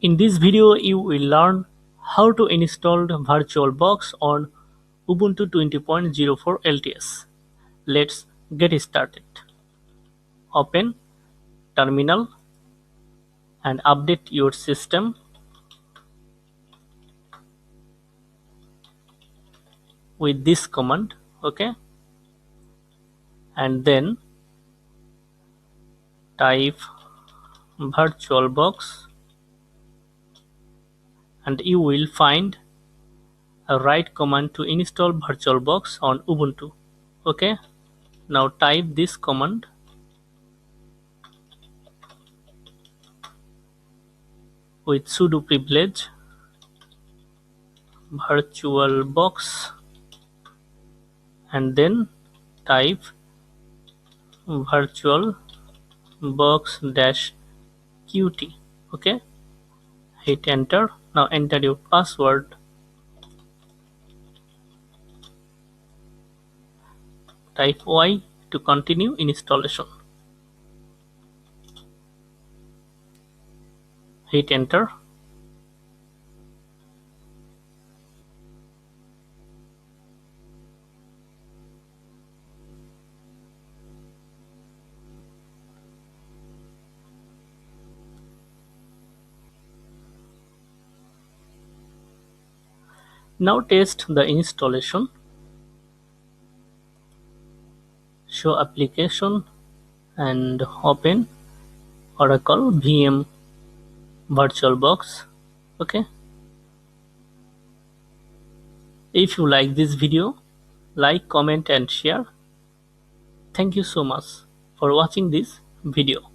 In this video, you will learn how to install the Virtualbox on Ubuntu 20.04 LTS. Let's get started. Open Terminal and update your system with this command, okay? And then type Virtualbox and you will find a right command to install Virtualbox on Ubuntu, okay? Now type this command with sudo privilege virtualbox and then type virtualbox-qt, okay? Hit enter. Now enter your password. Type Y to continue installation. Hit enter. Now test the installation. Show application and open Oracle VM VirtualBox, okay? If you like this video, like, comment and share. Thank you so much for watching this video.